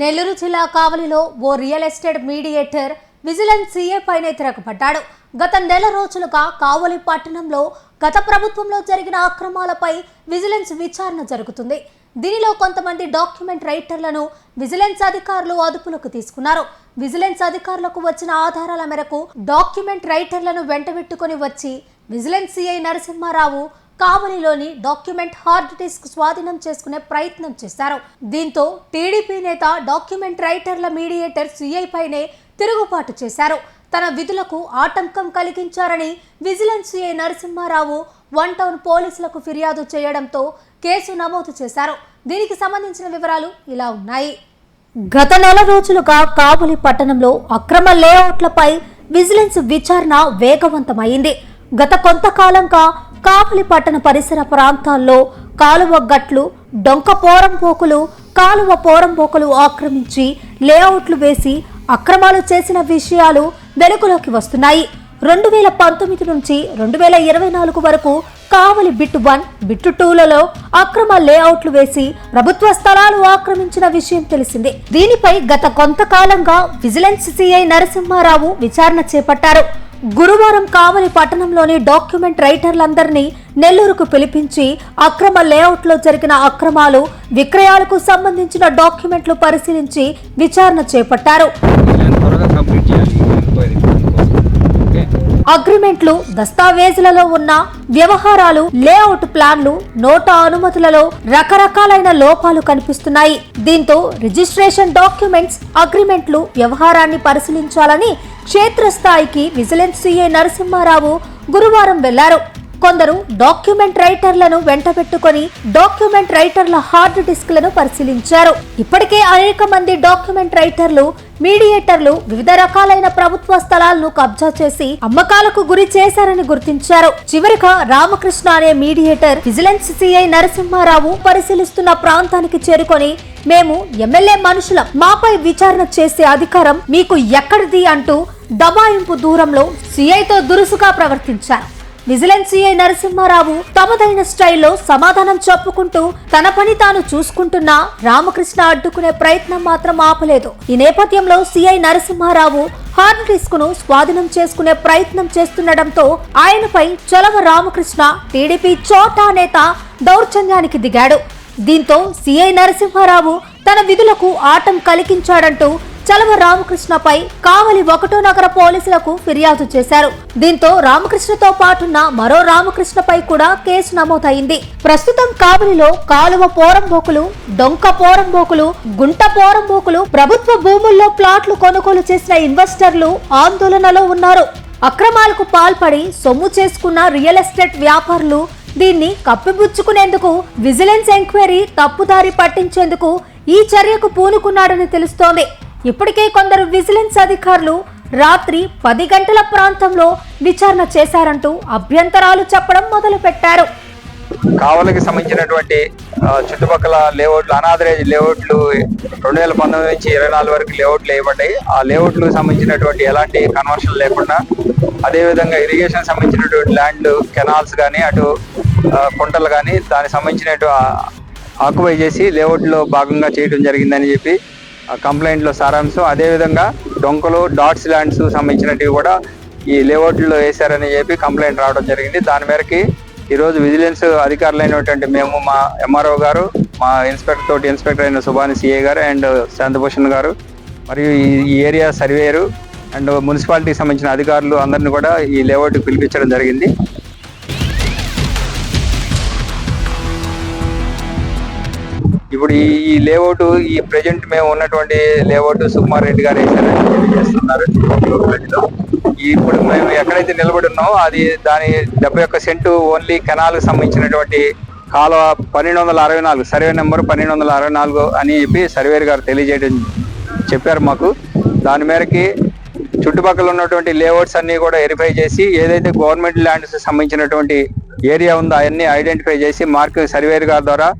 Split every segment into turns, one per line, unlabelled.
నెల్లూరు జిల్లా కావలిలో ఓ real estate mediator vigilance CA పైనే తిరగబడ్డాడు. గత నెల రోజులుగా కావలి పట్టణంలో గత ప్రభుత్వంలో జరిగిన అక్రమాలపై విజిలెన్స్ విచారణ జరుగుతుంది. దీనిలో కొంతమంది డాక్యుమెంట్ రైటర్లను విజిలెన్స్ అధికారులు అదుపులోకి తీసుకున్నారు. విజిలెన్స్ అధికారులకు వచ్చిన ఆధారాల మేరకు డాక్యుమెంట్ రైటర్లను వెంటబెట్టుకుని వచ్చి విజిలెన్స్ సీఐ నరసింహారావు కావలిలోని డాక్యుమెంట్ హార్డ్ డిస్క్ స్వాధీనం చేసుకునే ప్రయత్నం చేశారు. దీంతో టీడీపీ నేత డాక్యుమెంట్ రైటర్ల మీడియేటర్ సీఐ పైనే తిరుగుబాటు చేశారు. తన విధులకు ఆటంకం కలిగించారని vigilance CI Narasimharao one town పోలీసులకు ఫిర్యాదు చేయడంతో కేసు నమోదు చేశారు. దీనికి సంబంధించిన వివరాలు ఇలా ఉన్నాయి. గత నెల రోజులుగా కావలి పట్టణంలో అక్రమ లేఅవుట్లపై విజిలెన్స్ విచారణ వేగవంతమైంది. గత కొంతకాలంగా కావలి పట్టణ పరిసర ప్రాంతాల్లో కాలువ గట్లు, డొంక పోరంపోకులు, కాలువ పోరంపోకులు ఆక్రమించి లేఅవుట్లు వేసి అక్రమాలు చేసిన విషయాలు వెలుగులోకి వస్తున్నాయి. 2019 నుంచి 2024 వరకు కావలి బిట్ 1, బిట్ 2లలో అక్రమ లేఅవుట్లు వేసి ప్రభుత్వ స్థలాలు ఆక్రమించిన విషయం తెలిసిందే. దీనిపై గత కొంతకాలంగా విజిలెన్స్ సీఐ నరసింహారావు విచారణ చేపట్టారు. గురువారం కావలి పట్టణంలోని డాక్యుమెంట్ రైటర్లందరినీ నెల్లూరుకు పిలిపించి అక్రమ లేఅవుట్లో జరిగిన అక్రమాలు, విక్రయాలకు సంబంధించిన డాక్యుమెంట్లు పరిశీలించి విచారణ చేపట్టారు. అగ్రిమెంట్లు, దస్తావేజులలో ఉన్న వ్యవహారాలు, లేఅవుట్ ప్లాన్లు, నోటా అనుమతులలో రకరకాలైన లోపాలు కనిపిస్తున్నాయి. దీంతో రిజిస్ట్రేషన్ డాక్యుమెంట్స్, అగ్రిమెంట్లు వ్యవహారాన్ని పరిశీలించాలని క్షేత్రస్థాయికి విజిలెన్స్ సీఐ నరసింహారావు గురువారం వెళ్లారు. కొందరు డాక్యుమెంట్ రైటర్లను వెంటబెట్టుకుని డాక్యుమెంట్ రైటర్ల హార్డ్ డిస్క్లను పరిశీలించారు. ఇప్పటికే అనేక మంది డాక్యుమెంట్ రైటర్లు, మీడియేటర్లు వివిధ రకాలైన ప్రభుత్వ స్థలాలను కబ్జా చేసి అమ్మకాలకు గురి చేశారని గుర్తించారు. చివరిగా రామకృష్ణ అనే మీడియేటర్ విజిలెన్స్ సీఐ నరసింహారావు పరిశీలిస్తున్న ప్రాంతానికి చేరుకొని, మేము ఎమ్మెల్యే మనుషులం, మాపై విచారణ చేసే అధికారం మీకు ఎక్కడిది అంటూ దబాయింపు దూరంలో సీఐతో దురుసుగా ప్రవర్తించారు. విజిలెన్స్ సీఐ నరసింహారావు తమదైన స్టైల్లో సమాధానం చెప్పుకుంటూ తన పని తాను చూసుకుంటున్నా రామకృష్ణ అడ్డుకునే ప్రయత్నం మాత్రం ఆపలేదు. ఈ నేపథ్యంలో సీఐ నరసింహారావు హార్డ్ డిస్క్ ను స్వాధీనం చేసుకునే ప్రయత్నం చేస్తుండటంతో ఆయనపై చలవ రామకృష్ణ, టీడీపీ చోటా నేత దౌర్జన్యానికి దిగాడు. దీంతో సీఐ నరసింహారావు తన విధులకు ఆటం కలిగించాడంటూ చలవ రామకృష్ణపై కావలి 1వ నగర పోలీసులకు ఫిర్యాదు చేశారు. దీంతో రామకృష్ణతో పాటున్న మరో రామకృష్ణపై కూడా కేసు నమోదైంది. ప్రస్తుతం కావలిలో కాలువ పోరంబోకులు, డొంక పోరంబోకులు, గుంట పోరంబోకులు, ప్రభుత్వ భూముల్లో ప్లాట్లు కొనుగోలు చేసిన ఇన్వెస్టర్లు ఆందోళనలో ఉన్నారు. అక్రమాలకు పాల్పడి సొమ్ము చేసుకున్న రియల్ ఎస్టేట్ వ్యాపారులు దీన్ని కప్పిపుచ్చుకునేందుకు విజిలెన్స్ ఎంక్వైరీ తప్పుదారి పట్టించేందుకు ఈ చర్యకు పూనుకున్నాడని తెలుస్తోంది. ఇప్పటికే కొందరు విజిలెన్స్ అధికారులు రాత్రి 10 గంటల ప్రాంతంలో విచారణ చేశారంటూ అభ్యంతరాలు చెప్పడం మొదలు పెట్టారు.
కావలికి సంబంధించినటువంటి చుట్టుపక్కల లేఅవుట్లు, అనాథరేజ్ లేఅవుట్లు 2019 నుంచి 24 వరకు లేఅవుట్లు వేయబడ్డాయి. ఆ లేఅవుట్లకు సంబంధించినటువంటి ఎలాంటి కన్వర్షన్ లేకుండా, అదేవిధంగా ఇరిగేషన్ సంబంధించినటువంటి ల్యాండ్లు, కెనాల్స్ కానీ, అటు కుంటలు కానీ దానికి సంబంధించినట్టు ఆక్యుపై చేసి లేఅవుట్లో భాగంగా చేయడం జరిగిందని చెప్పి కంప్లైంట్లో సారాంశం. అదేవిధంగా డొంకలు, డాట్స్ ల్యాండ్స్ సంబంధించినవి కూడా ఈ లేఅవుట్లో వేశారని చెప్పి కంప్లైంట్ రావడం జరిగింది. దాని మేరకి ఈరోజు విజిలెన్స్ అధికారులైనటువంటి మేము, మా ఎంఆర్ఓ గారు, మా ఇన్స్పెక్టర్ అయిన సుభాని సిఏ గారు అండ్ శాంతభూషణ్ గారు, మరియు ఈ ఏరియా సర్వేయరు అండ్ మున్సిపాలిటీకి సంబంధించిన అధికారులు అందరినీ కూడా ఈ లేఅవుట్కి పిలిపించడం జరిగింది. ఇప్పుడు ఈ లేఅవుట్, ఈ ప్రెజెంట్ మేము ఉన్నటువంటి లేఅవుట్ సుకుమార్ రెడ్డి గారు వేశారని తెలియజేస్తున్నారు. ఇప్పుడు మేము ఎక్కడైతే నిలబడి ఉన్నామో అది దాని 71 సెంటు ఓన్లీ కెనాల్ సంబంధించినటువంటి కాలువ 1264, సర్వే నెంబర్ 1264 అని చెప్పి సర్వేర్ గారు చెప్పారు మాకు. దాని మేరకి చుట్టుపక్కల ఉన్నటువంటి లేఅవుట్స్ అన్ని కూడా వెరిఫై చేసి ఏదైతే గవర్నమెంట్ ల్యాండ్స్ సంబంధించినటువంటి ఏరియా ఉందో అవన్నీ ఐడెంటిఫై చేసి మార్కింగ్ సర్వేర్ గారి ద్వారా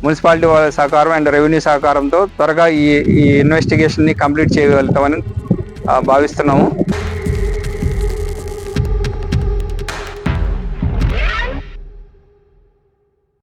మున్సిపాలిటీ వాళ్ళ సహకారం అండ్ రెవెన్యూ సహకారంతో త్వరగా ఈ ఇన్వెస్టిగేషన్ని కంప్లీట్ చేయగలుగుతామని భావిస్తున్నాము.